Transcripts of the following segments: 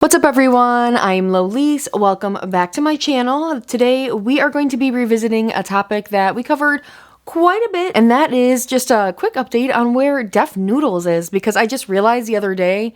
What's up everyone, I'm Lolise. Welcome back to my channel. Today we are going to be revisiting a topic that we covered quite a bit, and that is just a quick update on where Deaf Noodles is, because I just realized the other day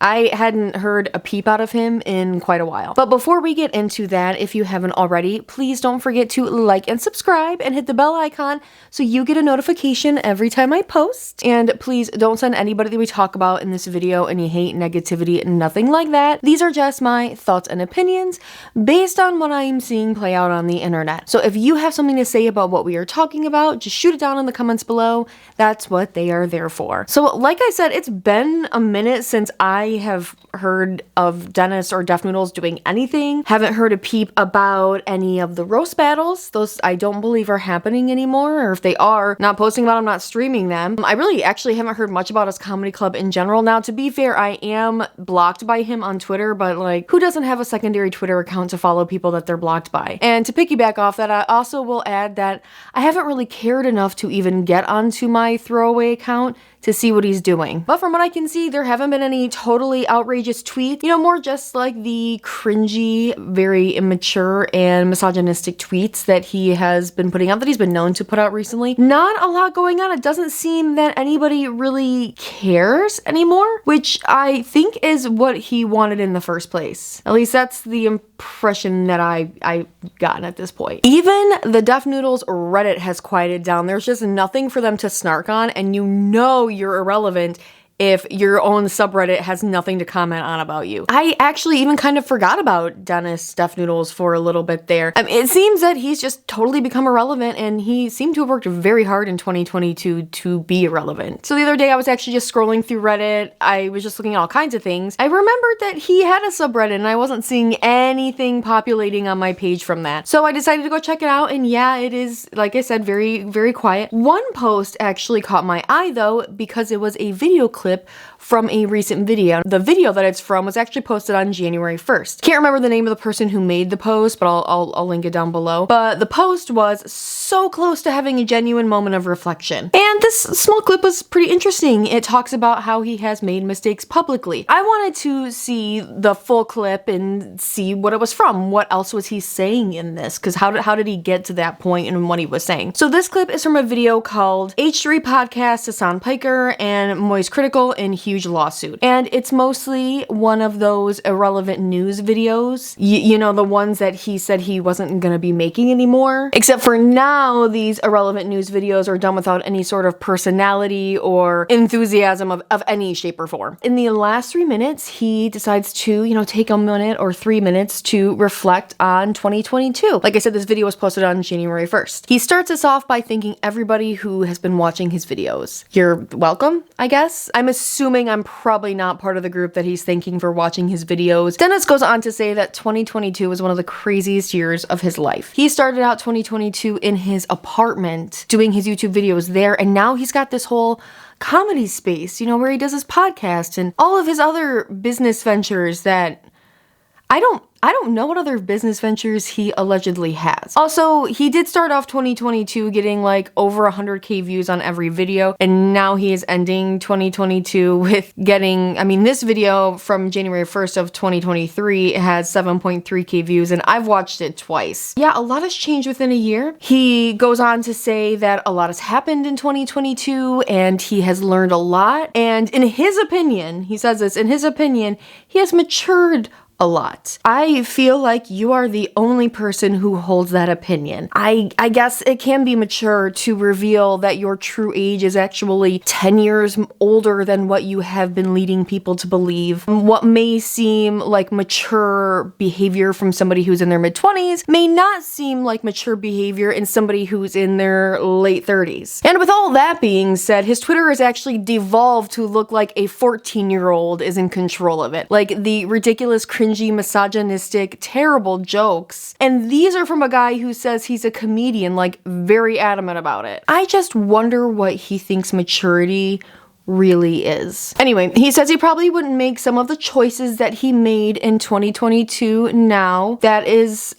I hadn't heard a peep out of him in quite a while. But before we get into that, if you haven't already, please don't forget to like and subscribe and hit the bell icon so you get a notification every time I post. And please don't send anybody that we talk about in this video any hate, negativity, nothing like that. These are just my thoughts and opinions based on what I'm seeing play out on the internet. So if you have something to say about what we are talking about, just shoot it down in the comments below. That's what they are there for. So like I said, it's been a minute since I have heard of Dennis or Deaf Noodles doing anything. Haven't heard a peep about any of the roast battles. Those I don't believe are happening anymore, or if they are, not posting about them, not streaming them. I really actually haven't heard much about his comedy club in general. Now, to be fair, I am blocked by him on Twitter, but like, who doesn't have a secondary Twitter account to follow people that they're blocked by? And to piggyback off that, I also will add that I haven't really cared enough to even get onto my throwaway account to see what he's doing. But from what I can see, there haven't been any totally outrageous tweets, more just like the cringy, very immature and misogynistic tweets that he has been putting out, that he's been known to put out recently. Not a lot going on. It doesn't seem that anybody really cares anymore, which I think is what he wanted in the first place. At least that's the impression that I've gotten at this point. Even the Deaf Noodles Reddit has quieted down. There's just nothing for them to snark on, and you're irrelevant if your own subreddit has nothing to comment on about you. I actually even kind of forgot about Dennis Deaf Noodles for a little bit there. It seems that he's just totally become irrelevant, and he seemed to have worked very hard in 2022 to be irrelevant. So the other day I was actually just scrolling through Reddit. I was just looking at all kinds of things. I remembered that he had a subreddit and I wasn't seeing anything populating on my page from that. So I decided to go check it out, and yeah, it is, like I said, very, very quiet. One post actually caught my eye though, because it was a video clip from a recent video. The video that it's from was actually posted on January 1st. Can't remember the name of the person who made the post, but I'll link it down below. But the post was so close to having a genuine moment of reflection. And this small clip was pretty interesting. It talks about how he has made mistakes publicly. I wanted to see the full clip and see what it was from. What else was he saying in this? Because how did he get to that point in what he was saying? So this clip is from a video called H3 Podcast, Hassan Piker, and Moist Critical in Huge Lawsuit. And it's mostly one of those irrelevant news videos. You know, the ones that he said he wasn't gonna be making anymore. Except for now, these irrelevant news videos are done without any sort of personality or enthusiasm of any shape or form. In the last 3 minutes, he decides to, take a minute or 3 minutes to reflect on 2022. Like I said, this video was posted on January 1st. He starts us off by thanking everybody who has been watching his videos. You're welcome, I guess. I'm assuming I'm probably not part of the group that he's thanking for watching his videos. Dennis goes on to say that 2022 was one of the craziest years of his life. He started out 2022 in his apartment doing his YouTube videos there, and now he's got this whole comedy space, where he does his podcast and all of his other business ventures that I don't know what other business ventures he allegedly has. Also, he did start off 2022 getting like over 100K views on every video, and now he is ending 2022 with getting, this video from January 1st of 2023 has 7.3K views, and I've watched it twice. Yeah, a lot has changed within a year. He goes on to say that a lot has happened in 2022 and he has learned a lot, and in his opinion, he says this, in his opinion, he has matured a lot. I feel like you are the only person who holds that opinion. I guess it can be mature to reveal that your true age is actually 10 years older than what you have been leading people to believe. What may seem like mature behavior from somebody who's in their mid-20s may not seem like mature behavior in somebody who's in their late 30s. And with all that being said, his Twitter has actually devolved to look like a 14-year-old is in control of it. Like the ridiculous, cringy, misogynistic, terrible jokes. And these are from a guy who says he's a comedian, like very adamant about it. I just wonder what he thinks maturity really is. Anyway, he says he probably wouldn't make some of the choices that he made in 2022 now. That is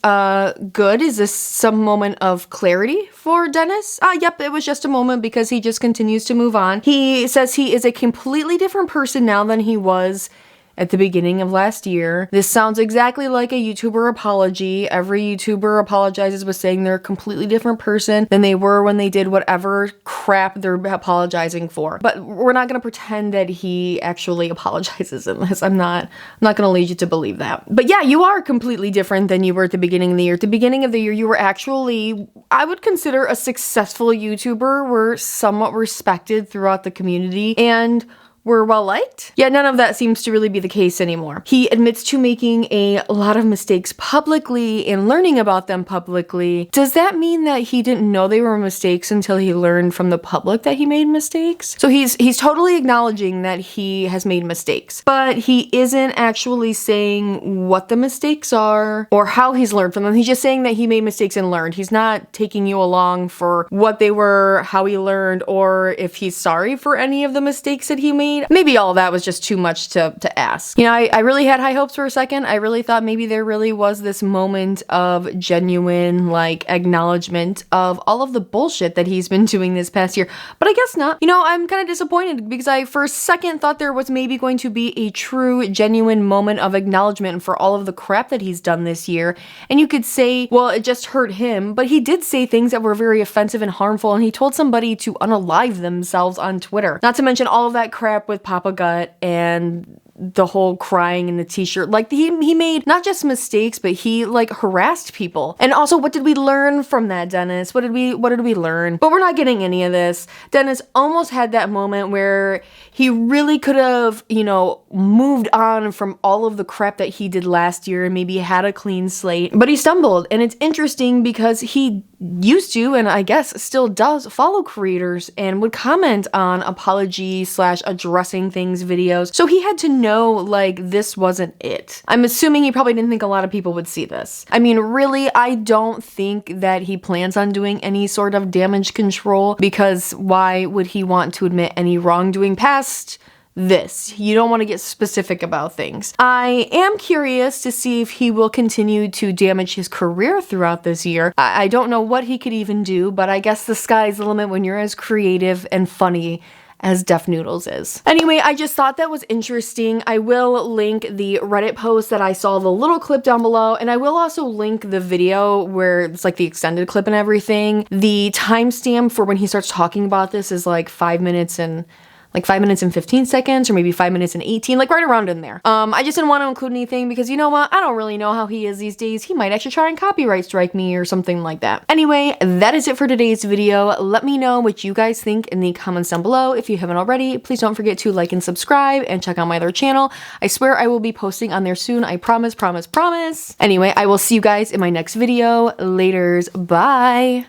good. Is this some moment of clarity for Dennis? Yep, it was just a moment because he just continues to move on. He says he is a completely different person now than he was at the beginning of last year. This sounds exactly like a YouTuber apology. Every YouTuber apologizes with saying they're a completely different person than they were when they did whatever crap they're apologizing for. But we're not going to pretend that he actually apologizes in this. I'm not going to lead you to believe that. But yeah, you are completely different than you were at the beginning of the year. At the beginning of the year, you were actually, I would consider, a successful YouTuber, were somewhat respected throughout the community, and were well liked. Yet none of that seems to really be the case anymore. He admits to making a lot of mistakes publicly and learning about them publicly. Does that mean that he didn't know they were mistakes until he learned from the public that he made mistakes? So he's totally acknowledging that he has made mistakes, but he isn't actually saying what the mistakes are or how he's learned from them. He's just saying that he made mistakes and learned. He's not taking you along for what they were, how he learned, or if he's sorry for any of the mistakes that he made. Maybe all of that was just too much to ask. You know, I really had high hopes for a second. I really thought maybe there really was this moment of genuine, like, acknowledgement of all of the bullshit that he's been doing this past year. But I guess not. You know, I'm kind of disappointed because I for a second thought there was maybe going to be a true, genuine moment of acknowledgement for all of the crap that he's done this year. And you could say, well, it just hurt him, but he did say things that were very offensive and harmful, and he told somebody to unalive themselves on Twitter. Not to mention all of that crap with Papa Gut and the whole crying in the t-shirt. Like, he made not just mistakes, but he, like, harassed people. And also, what did we learn from that, Dennis? What did we learn? But we're not getting any of this. Dennis almost had that moment where he really could have, you know, moved on from all of the crap that he did last year and maybe had a clean slate, but he stumbled. And it's interesting because he used to, and I guess still does, follow creators and would comment on apology/addressing things videos. So he had to know, like, this wasn't it. I'm assuming he probably didn't think a lot of people would see this. I mean, really, I don't think that he plans on doing any sort of damage control, because why would he want to admit any wrongdoing past this? You don't want to get specific about things. I am curious to see if he will continue to damage his career throughout this year. I don't know what he could even do, but I guess the sky's the limit when you're as creative and funny as Def Noodles is. Anyway, I just thought that was interesting. I will link the Reddit post that I saw, the little clip down below, and I will also link the video where it's like the extended clip and everything. The timestamp for when he starts talking about this is like 5 minutes and 15 seconds, or maybe 5 minutes and 18, like right around in there. I just didn't want to include anything because, you know what, I don't really know how he is these days. He might actually try and copyright strike me or something like that. Anyway, that is it for today's video. Let me know what you guys think in the comments down below. If you haven't already, please don't forget to like and subscribe and check out my other channel. I swear I will be posting on there soon. I promise, promise, promise. Anyway, I will see you guys in my next video. Laters. Bye.